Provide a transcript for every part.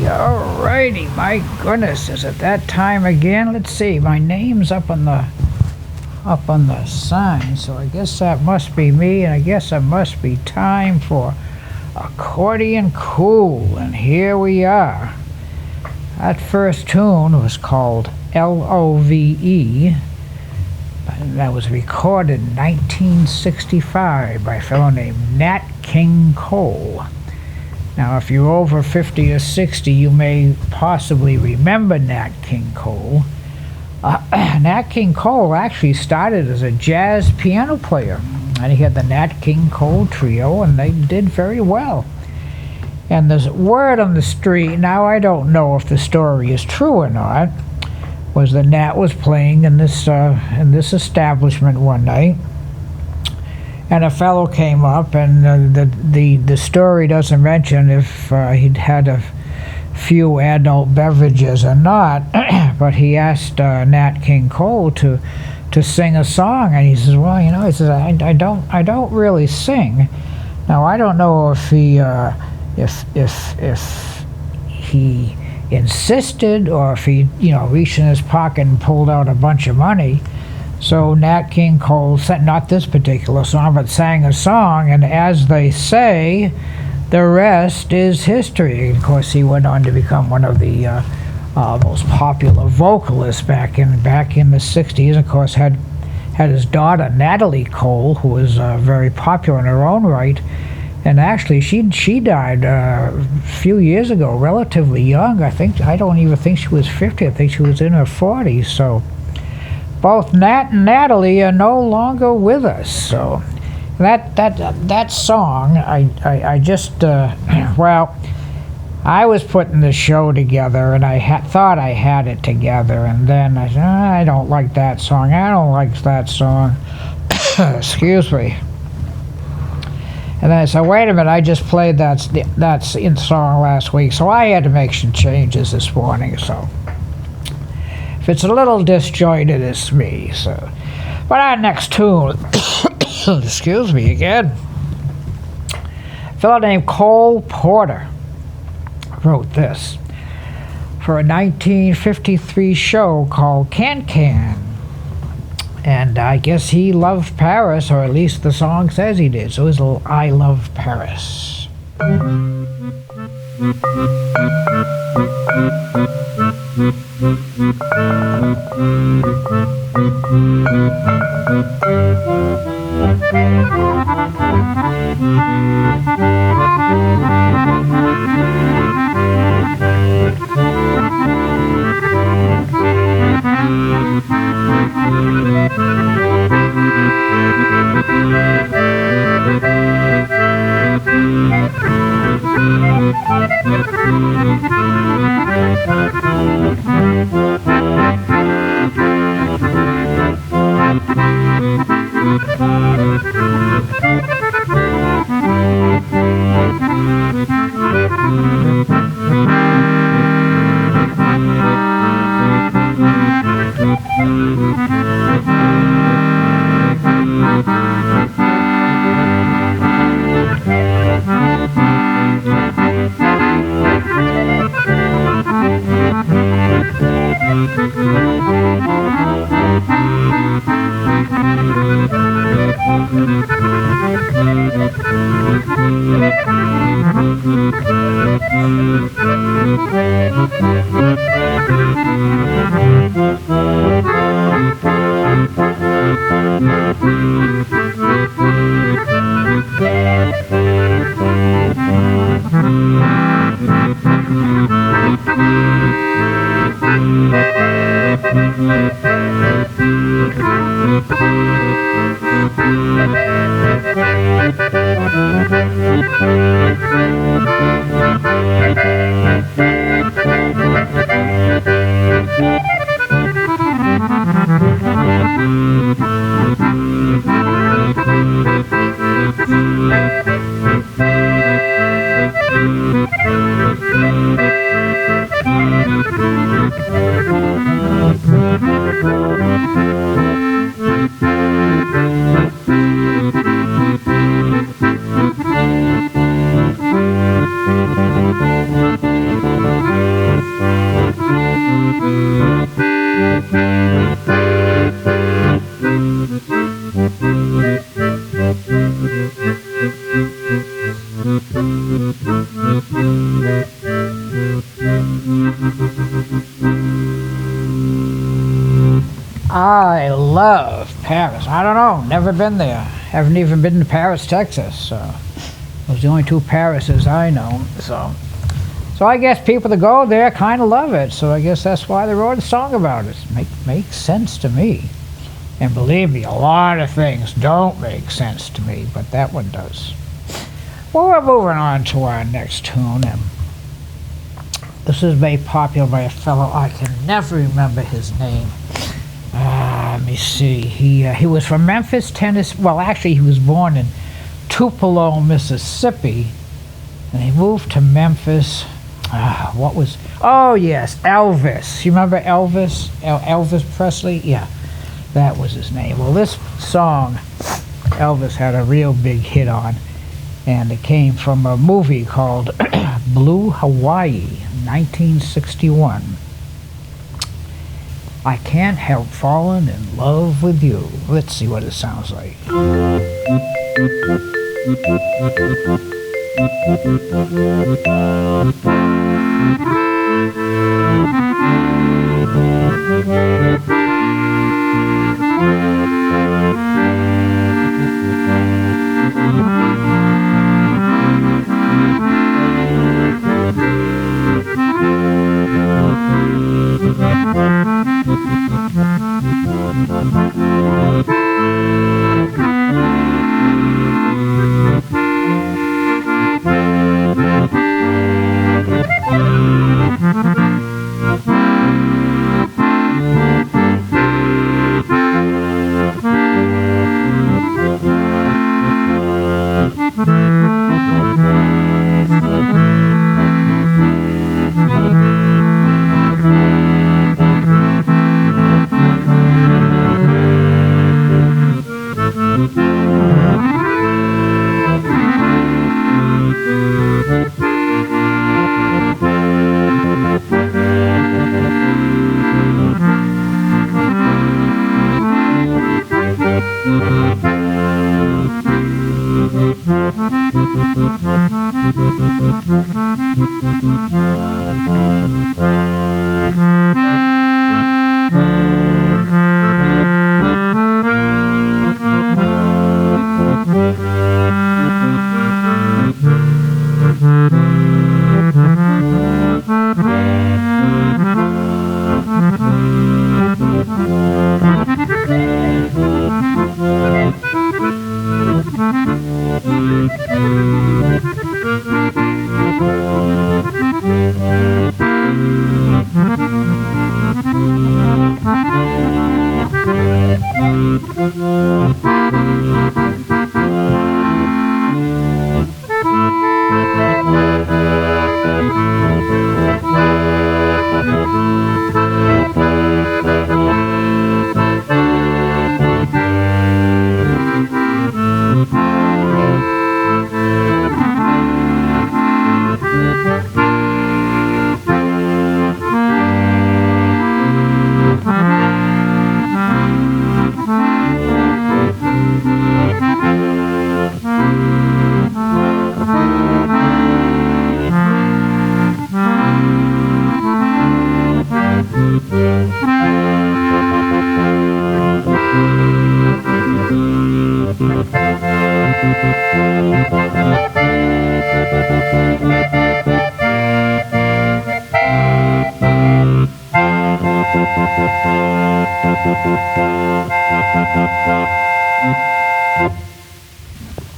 Alrighty, my goodness, is it that time again? Let's see, my name's up on the sign, so I guess that must be me, and I guess it must be time for Accordion Cool, and here we are. That first tune was called L-O-V-E, and that was recorded in 1965 by a fellow named Nat King Cole. Now, if you're over 50 or 60, you may possibly remember Nat King Cole. Nat King Cole actually started as a jazz piano player, and he had the Nat King Cole Trio, and they did very well. And there's word on the street, now I don't know if the story is true or not, was that Nat was playing in this establishment one night, and a fellow came up, and the story doesn't mention if he'd had a few adult beverages or not, but he asked Nat King Cole to sing a song, and he says, well, you know, he says, I don't really sing. Now, I don't know if he insisted or if he, you know, reached in his pocket and pulled out a bunch of money. So Nat King Cole, not this particular song, but sang a song, and as they say, the rest is history. Of course, he went on to become one of the most popular vocalists back in the 60s. Of course, had his daughter Natalie Cole, who was very popular in her own right, And actually, she died a few years ago, relatively young. I don't even think she was 50. I think she was in her 40s. So both Nat and Natalie are no longer with us. So that song, I just well, I was putting the show together, and I thought I had it together, and then I said, I don't like that song. I don't like that song. Excuse me. And then I said, wait a minute, I just played that song last week, so I had to make some changes this morning. So if it's a little disjointed, it's me. So, but our next tune, excuse me again, a fellow named Cole Porter wrote this for a 1953 show called Can Can. And I guess he loved Paris, or at least the song says he did. So it was a little I Love Paris. I love Paris. I don't know, never been there. Haven't even been to Paris, Texas. Those are the only two Parises I know. So I guess people that go there kind of love it. So I guess that's why they wrote a song about it. Makes sense to me. And believe me, a lot of things don't make sense to me, but that one does. Well, we're moving on to our next tune. And this is made popular by a fellow, I can never remember his name. Let me see. He was from Memphis, Tennessee. Well, actually, he was born in Tupelo, Mississippi, and he moved to Memphis. Oh, yes, Elvis. You remember Elvis? Elvis Presley? Yeah, that was his name. Well, this song, Elvis had a real big hit on, and it came from a movie called Blue Hawaii, 1961. I Can't Help Falling in Love with You. Let's see what it sounds like.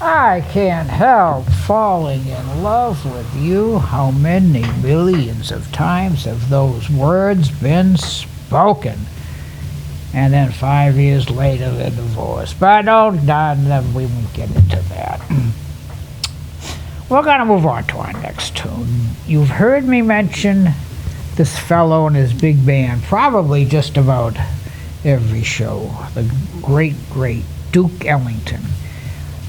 I can't help falling in love with you. How many millions of times have those words been spoken? And then 5 years later, they're divorced. But we won't get into that. We're going to move on to our next tune. You've heard me mention this fellow and his big band probably just about every show. The great, great Duke Ellington.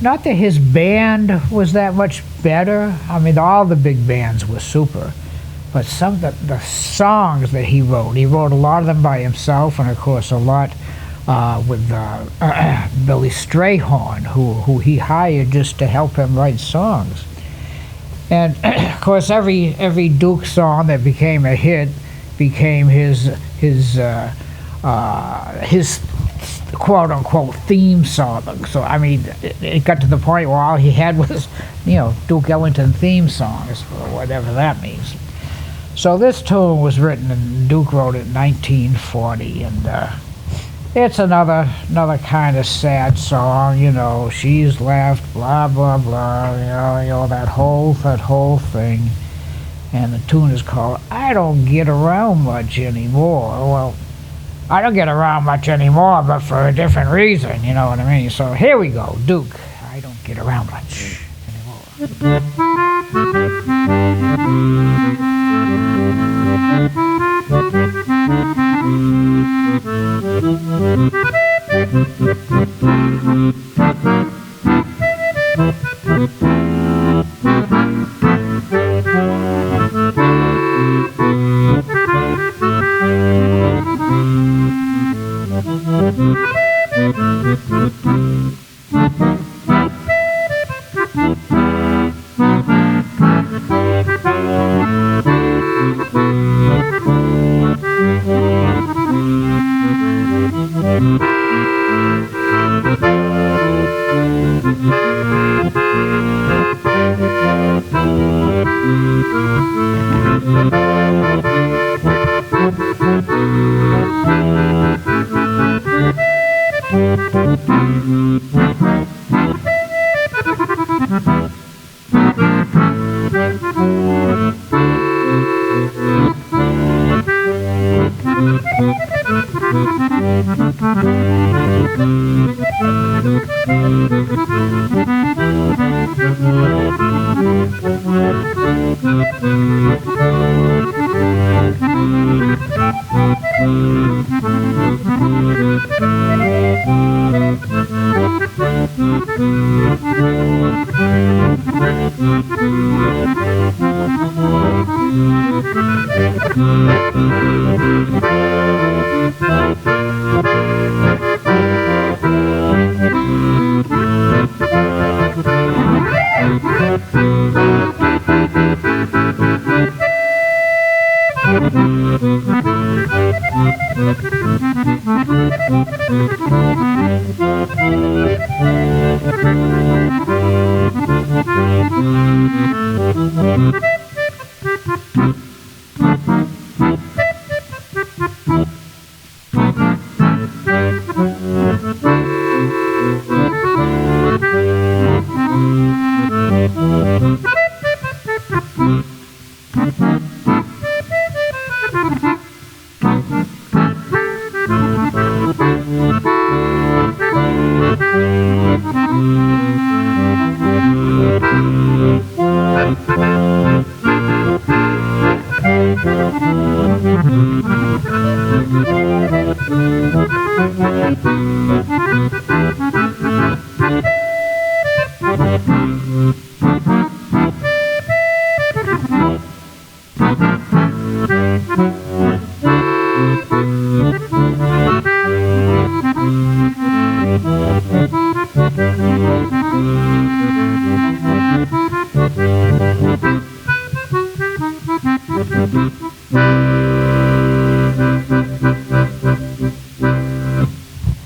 Not that his band was that much better. I mean, all the big bands were super. But some of the songs that he wrote a lot of them by himself, and of course a lot with Billy Strayhorn, who he hired just to help him write songs. And of course every Duke song that became a hit became his quote unquote theme song. So I mean, it got to the point where all he had was, Duke Ellington theme songs, or whatever that means. So this tune was written, and Duke wrote it in 1940, and it's another kind of sad song. She's left, blah blah blah, that whole thing. And the tune is called "I Don't Get Around Much Anymore." Well, I don't get around much anymore, but for a different reason, you know what I mean? So here we go, Duke. I don't get around much anymore.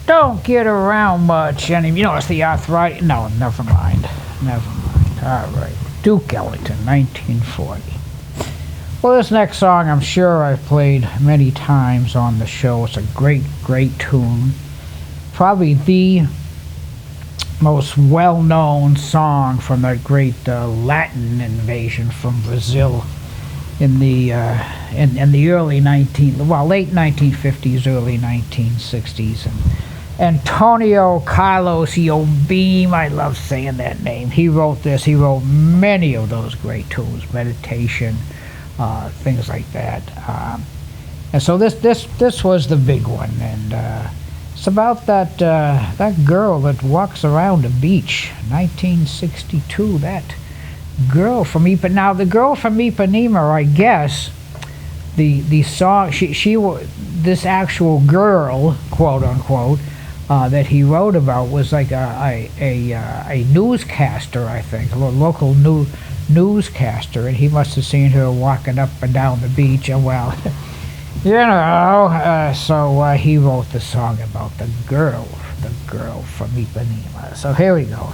Don't get around much, and you know it's the arthritis. No, never mind. All right, Duke Ellington, 1940. Well, this next song I'm sure I've played many times on the show. It's a great, great tune. Probably the most well-known song from that great Latin invasion from Brazil in the early late 1950s, early 1960s. And Antonio Carlos Jobim, I love saying that name. He wrote this. He wrote many of those great tunes, Meditation, things like that. And so this was the big one, and it's about that girl that walks around the beach, 1962. That girl from Ipanema. Now the girl from Ipanema, I guess, the song this actual girl, quote unquote, that he wrote about was like a newscaster, I think, a local newscaster, and he must have seen her walking up and down the beach, and well, you know, so he wrote the song about the girl from Ipanema. So here we go.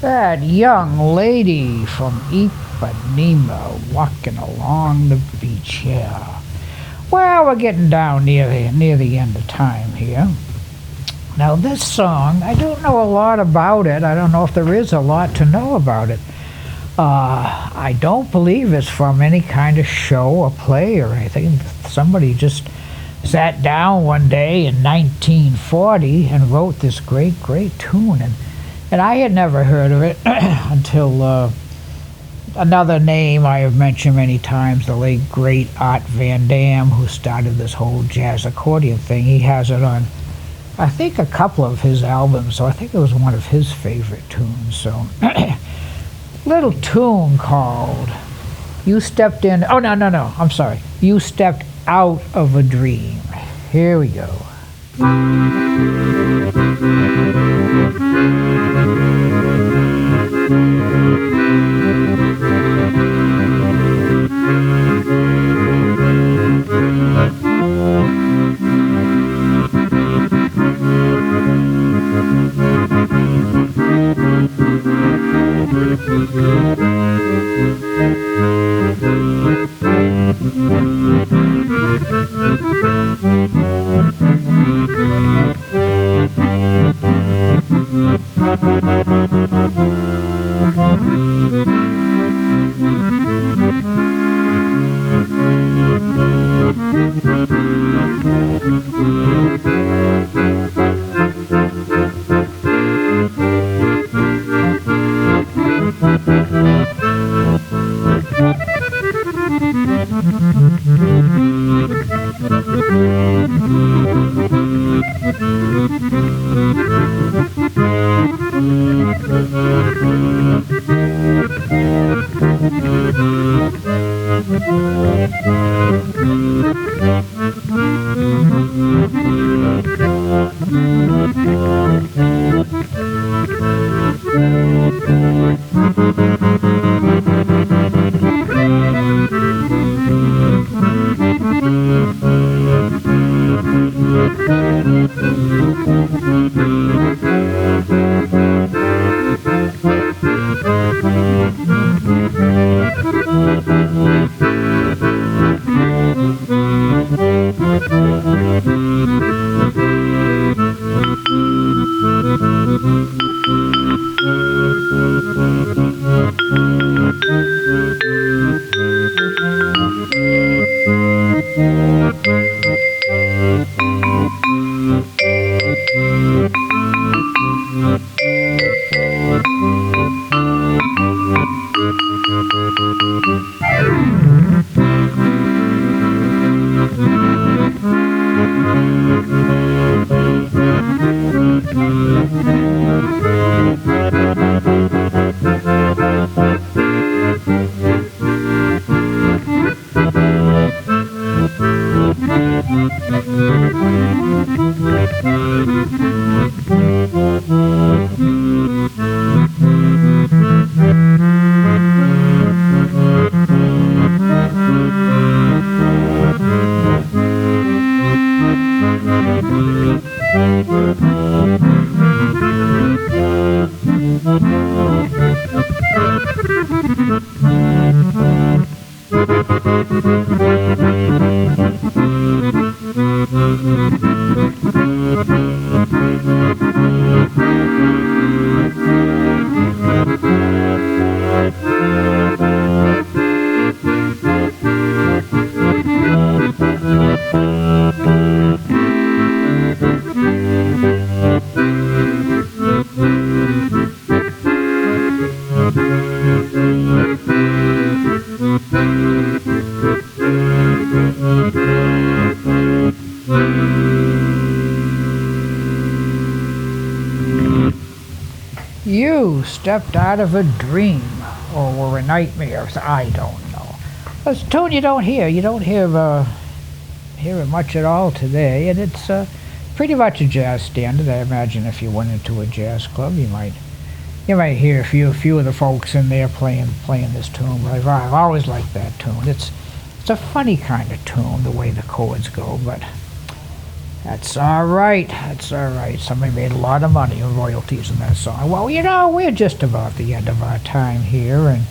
That young lady from Ipanema walking along the beach here. Well, we're getting down near the end of time here. Now this song, I don't know a lot about it. I don't know if there is a lot to know about it. I don't believe it's from any kind of show or play or anything. Somebody just sat down one day in 1940 and wrote this great tune. And I had never heard of it until another name I have mentioned many times, the late great Art Van Dam, who started this whole jazz accordion thing. He has it on, I think, a couple of his albums, so I think it was one of his favorite tunes. So, little tune called You Stepped In, oh, no, I'm sorry. You Stepped Out of a Dream. Here we go. You stepped out of a dream or were a nightmare. I don't know. It's a tune you don't hear. You don't hear it much at all today, and pretty much a jazz standard. I imagine if you went into a jazz club, you might hear a few of the folks in there playing this tune. But I've always liked that tune. It's a funny kind of tune, the way the chords go, but that's all right. That's all right. Somebody made a lot of money on royalties in that song. Well, we're just about the end of our time here, and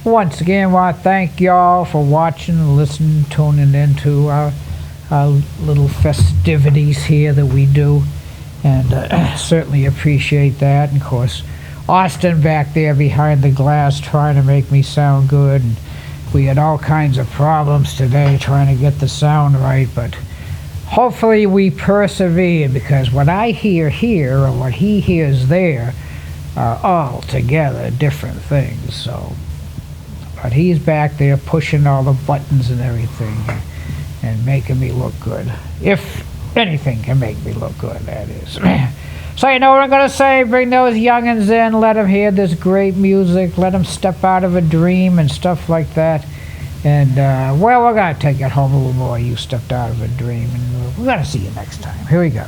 once again, I want to thank y'all for watching, listening, tuning into our little festivities here that we do, and certainly appreciate that. And of course, Austin back there behind the glass trying to make me sound good, and we had all kinds of problems today trying to get the sound right, but hopefully we persevered, because what I hear here or what he hears there are altogether different things. So, but he's back there pushing all the buttons and everything and making me look good. If anything can make me look good, that is. So you know what I'm going to say? Bring those youngins in, let them hear this great music, let them step out of a dream and stuff like that. And, well, we're going to take it home a little more. You stepped out of a dream, and we're going to see you next time. Here we go.